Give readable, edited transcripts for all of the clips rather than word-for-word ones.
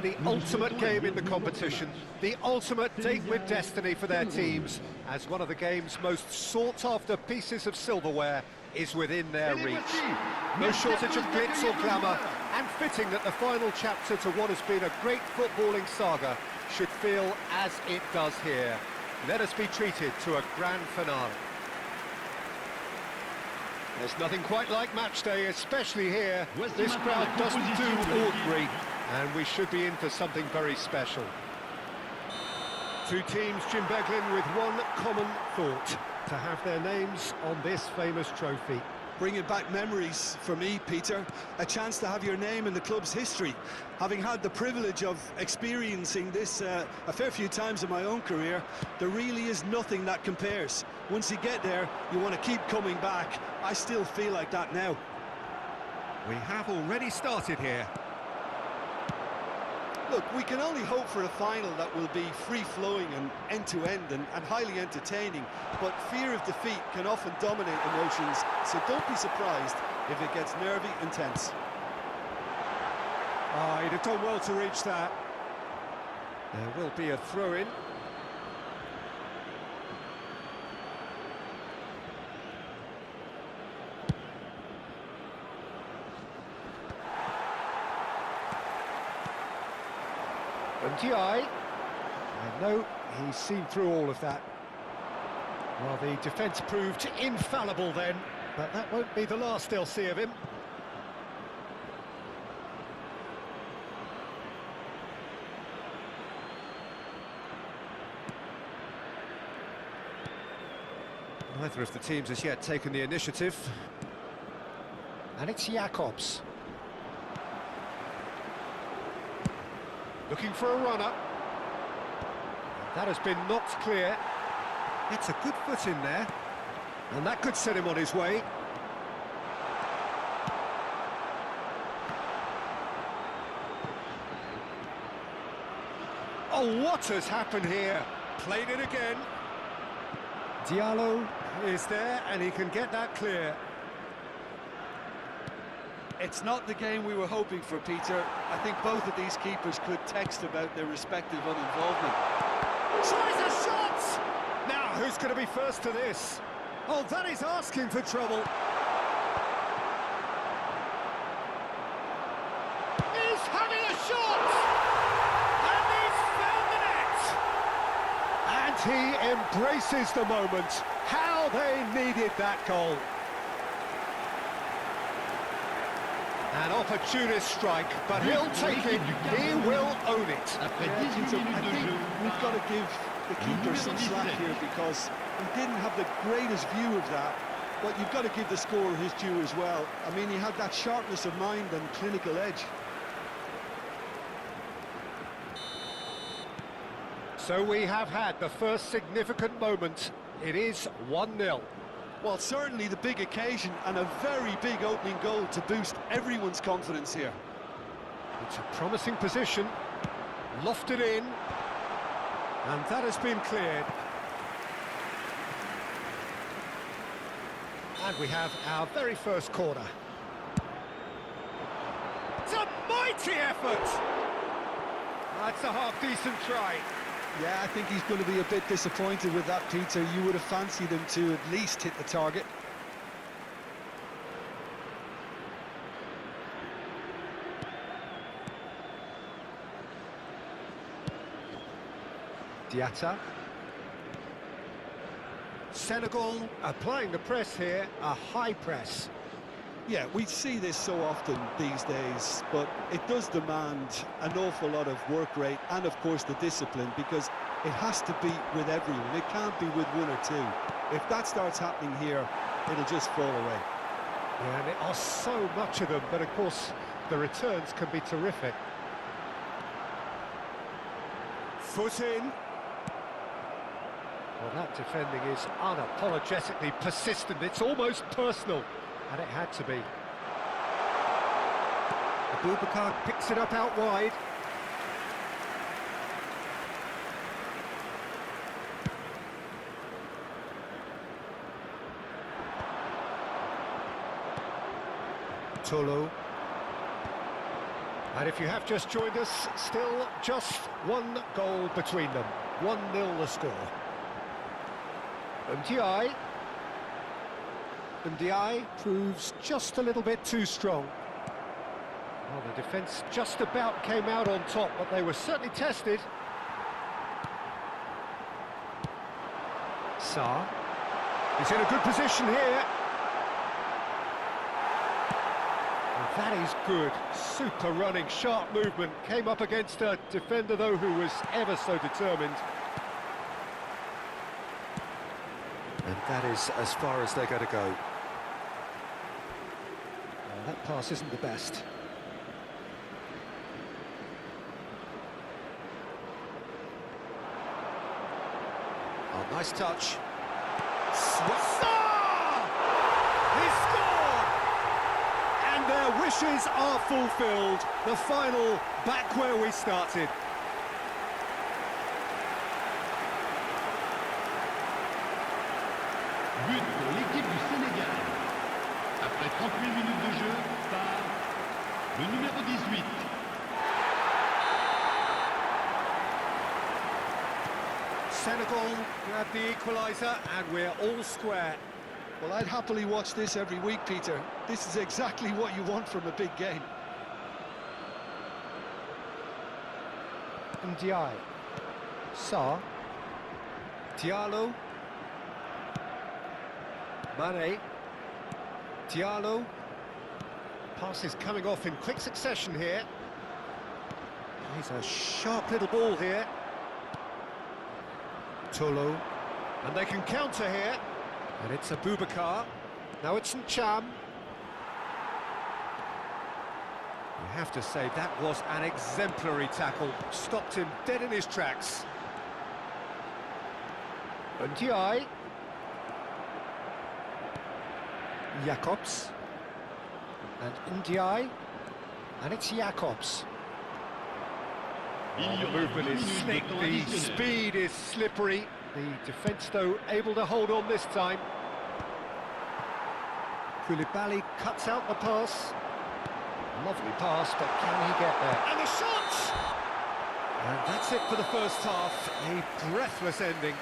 and the ultimate game in the competition, the ultimate date with destiny for their teams, as one of the game's most sought-after pieces of silverware is within their reach. No shortage of glitz or glamour, and fitting that the final chapter to what has been a great footballing saga should feel as it does here. Let us be treated to a grand finale. There's nothing quite like match day, especially here. This crowd doesn't do ordinary, and we should be in for something very special. Two teams, Jim Beglin, with one common thought: to have their names on this famous trophy. Bringing back memories for me, Peter. A chance to have your name in the club's history. Having had the privilege of experiencing this a fair few times in my own career, there really is nothing that compares. Once you get there, you want to keep coming back. I still feel like that now. We have already started here. Look, we can only hope for a final that will be free-flowing and end-to-end and highly entertaining, but fear of defeat can often dominate emotions, so don't be surprised if it gets nervy and tense. Oh, he'd have done well to reach that. There will be a throw-in. MD2, I know he's seen through all of that. Well, the defence proved infallible then, but that won't be the last they'll see of him. Neither of the teams has yet taken the initiative. And it's Jakobs. Looking for a runner. That has been knocked clear. It's a good foot in there. And that could set him on his way. Oh, what has happened here? Played it again. Diallo is there, and he can get that clear. It's not the game we were hoping for, Peter. I think both of these keepers could text about their respective uninvolvement. Tries a shot! Now, who's going to be first to this? Oh, that is asking for trouble. He's having a shot! And he's found the net! And he embraces the moment. How they needed that goal. An opportunist strike, but he'll take it, he will own it. I think we've got to give the keeper some slack here because he didn't have the greatest view of that, but you've got to give the scorer his due as well. I mean, he had that sharpness of mind and clinical edge. So we have had the first significant moment. It is 1-0. Well, certainly the big occasion and a very big opening goal to boost everyone's confidence here. It's a promising position, lofted in, and that has been cleared. And we have our very first corner. It's a mighty effort! That's a half-decent try. Yeah, I think he's going to be a bit disappointed with that, Peter. You would have fancied him to at least hit the target. Diatta. Senegal applying the press here, a high press. Yeah, we see this so often these days, but it does demand an awful lot of work rate and, of course, the discipline, because it has to be with everyone. It can't be with one or two. If that starts happening here, it'll just fall away. Yeah, and there are so much of them, but, of course, the returns can be terrific. Foot in. Well, that defending is unapologetically persistent. It's almost personal. And it had to be. Abubakar picks it up out wide. Tolo. And if you have just joined us, still just one goal between them. 1-0 the score. MD2 proves just a little bit too strong. Well, the defence just about came out on top, but they were certainly tested. Sarr. He's in a good position here. And that is good. Super running, sharp movement. Came up against a defender, though, who was ever so determined. And that is as far as they're going to go. Well, that pass isn't the best. Oh, nice touch. He scored! And their wishes are fulfilled. The final back where we started. But pour l'équipe du Sénégal. Après 38 minutes de jeu par le numéro 18. Senegal grab the equaliser and we're all square. Well, I'd happily watch this every week, Peter. This is exactly what you want from a big game. Ndiaye. Sarr. Diallo. Mane. Diallo. Passes coming off in quick succession here. He's a sharp little ball here. Tolo. And they can counter here. And it's Abubakar. Now it's Ncham. You have to say that was an exemplary tackle. Stopped him dead in his tracks. Ndiaye. Jacobs. And Ndiaye. And it's Jacobs. The movement is slick, the speed is slippery. The defence, though, able to hold on this time. Koulibaly cuts out the pass. Lovely pass, but can he get there? And the shot! And that's it for the first half. A breathless ending.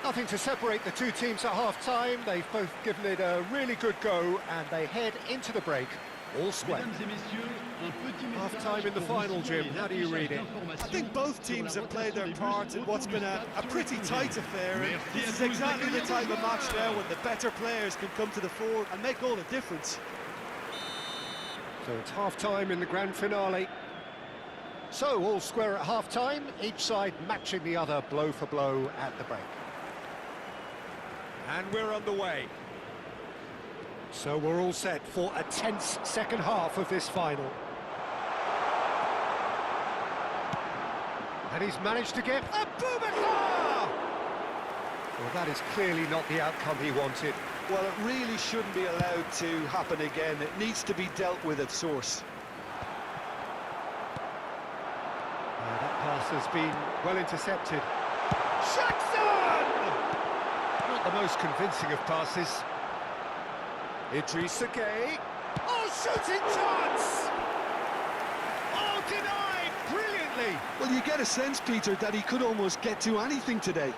Nothing to separate the two teams at half-time. They've both given it a really good go, and they head into the break all square. Half-time in the final, Jim. How do you read it? I think both teams have played their part in what's been a pretty tight affair. And this is exactly the type of match now when the better players can come to the fore and make all the difference. So it's half-time in the grand finale. So all square at half-time, each side matching the other blow for blow at the break. And we're underway. So we're all set for a tense second half of this final. And he's managed to get Abubakar! Well, that is clearly not the outcome he wanted. Well, it really shouldn't be allowed to happen again. It needs to be dealt with at source. That pass has been well intercepted. Jackson! Not the most convincing of passes. Idrissa Gueye. Oh, shooting chance! Oh, denied brilliantly! Well, you get a sense, Peter, that he could almost get to anything today.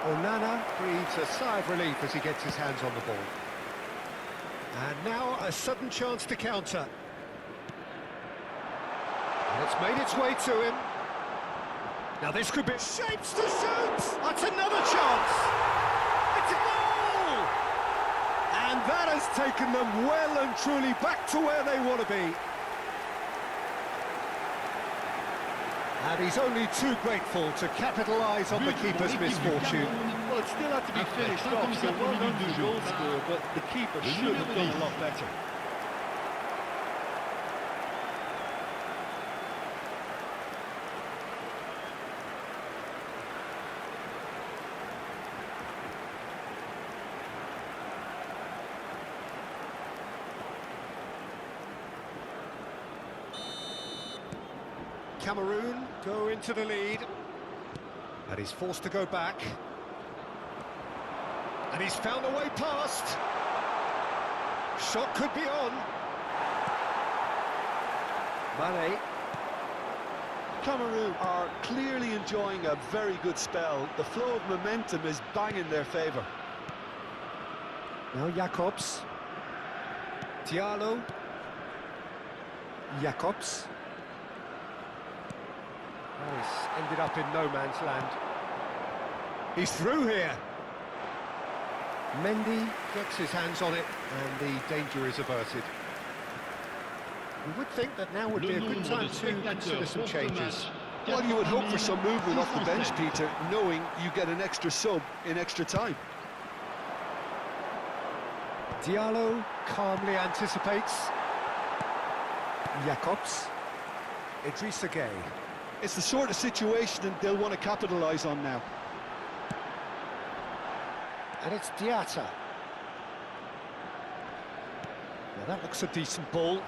Onana breathes a sigh of relief as he gets his hands on the ball. And now a sudden chance to counter. And it's made its way to him. Now this could be shapes to shoot! That's another chance! It's a goal! And that has taken them well and truly back to where they want to be. And he's only too grateful to capitalise on the keeper's misfortune. Well, it still had to be finished off, so well done to the goal scorer, but the keeper should have done a lot better. Cameroon go into the lead. And he's forced to go back. And he's found a way past. Shot could be on. Mane. Cameroon are clearly enjoying a very good spell. The flow of momentum is bang in their favour. Now Jacobs. Diallo. Jacobs. Oh, he's ended up in no man's land. He's through here. Mendy gets his hands on it, and the danger is averted. We would think that now would be a good time to consider some changes. Well, you would hope for some movement off the bench, Peter, knowing you get an extra sub in extra time. Diallo calmly anticipates. Jacobs. Idrissa Gueye. It's the sort of situation that they'll want to capitalise on now. And it's Diatta. Now that looks a decent ball.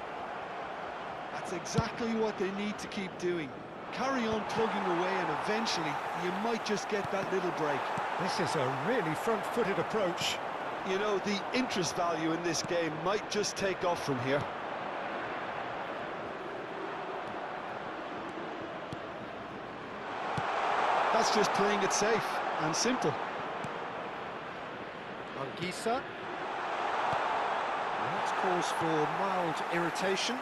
That's exactly what they need to keep doing. Carry on plugging away and eventually you might just get that little break. This is a really front-footed approach. You know, the interest value in this game might just take off from here. That's just playing it safe and simple. Anguissa. That's cause for mild irritation.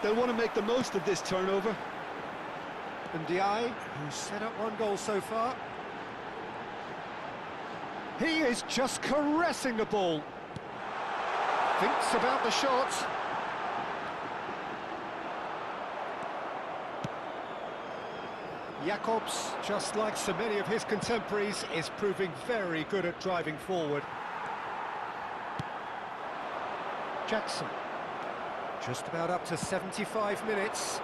They'll want to make the most of this turnover. And Ndiaye, who's set up one goal so far. He is just caressing the ball. Thinks about the shot. Jacobs, just like so many of his contemporaries, is proving very good at driving forward. Jackson, just about up to 75 minutes.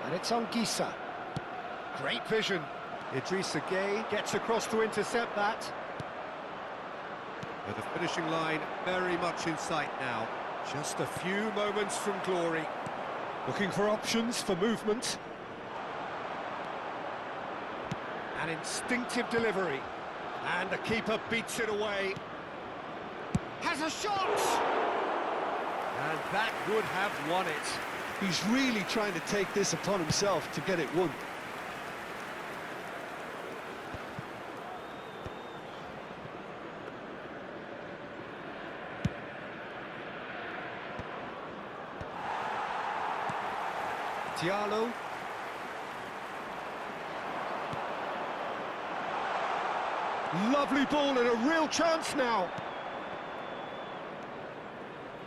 And it's Anguissa. Great vision. Idrissa Gueye gets across to intercept that. But the finishing line very much in sight now. Just a few moments from glory. Looking for options for movement. An instinctive delivery. And the keeper beats it away. Has a shot! And that would have won it. He's really trying to take this upon himself to get it won. Diallo. Lovely ball and a real chance now.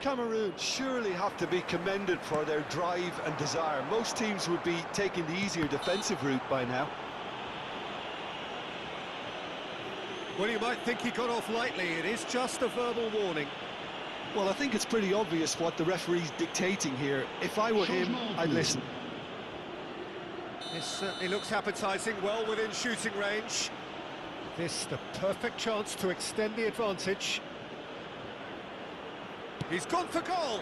Cameroon surely have to be commended for their drive and desire. Most teams would be taking the easier defensive route by now. Well, you might think he got off lightly. It is just a verbal warning. Well, I think it's pretty obvious what the referee's dictating here. If I were him, I'd listen. This certainly looks appetising, well within shooting range. This the perfect chance to extend the advantage. He's gone for goal!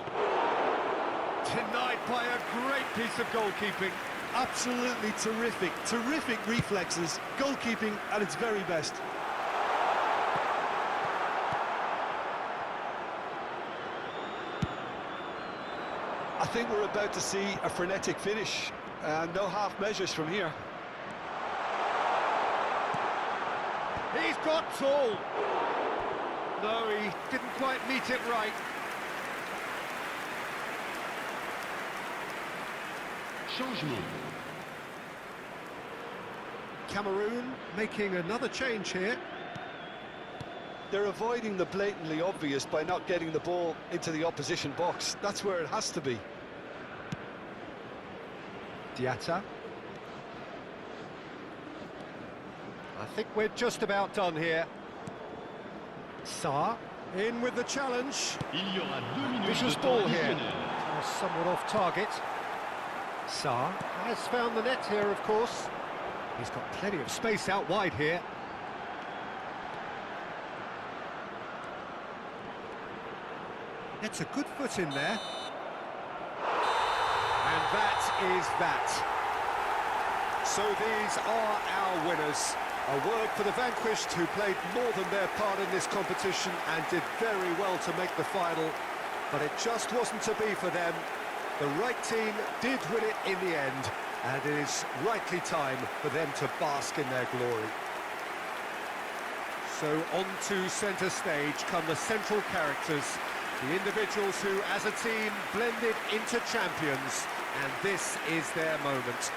Denied by a great piece of goalkeeping. Absolutely terrific, terrific reflexes. Goalkeeping at its very best. I think we're about to see a frenetic finish. No half measures from here. He's got tall. No, he didn't quite meet it right. Changement. Cameroon making another change here. They're avoiding the blatantly obvious by not getting the ball into the opposition box. That's where it has to be. Diatta. I think we're just about done here. Sarr in with the challenge. Il y aura 2 minutes Vicious de ball temps here. additionnel. Somewhat off target. Sarr has found the net here, of course. He's got plenty of space out wide here. Gets a good foot in there. And that is that. So these are our winners. A word for the vanquished, who played more than their part in this competition and did very well to make the final. But it just wasn't to be for them. The right team did win it in the end, and it is rightly time for them to bask in their glory. So on to centre stage come the central characters, the individuals who, as a team, blended into champions, and this is their moment.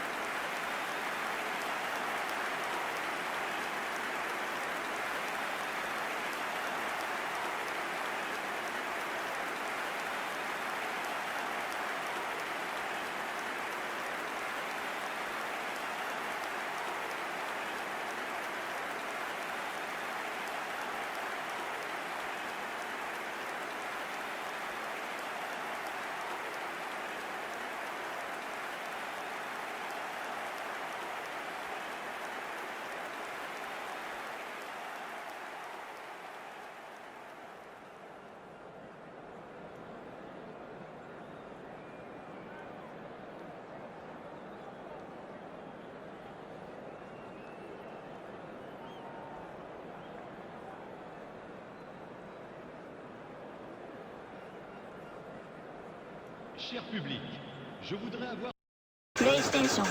Cher public, je voudrais avoir... PlayStation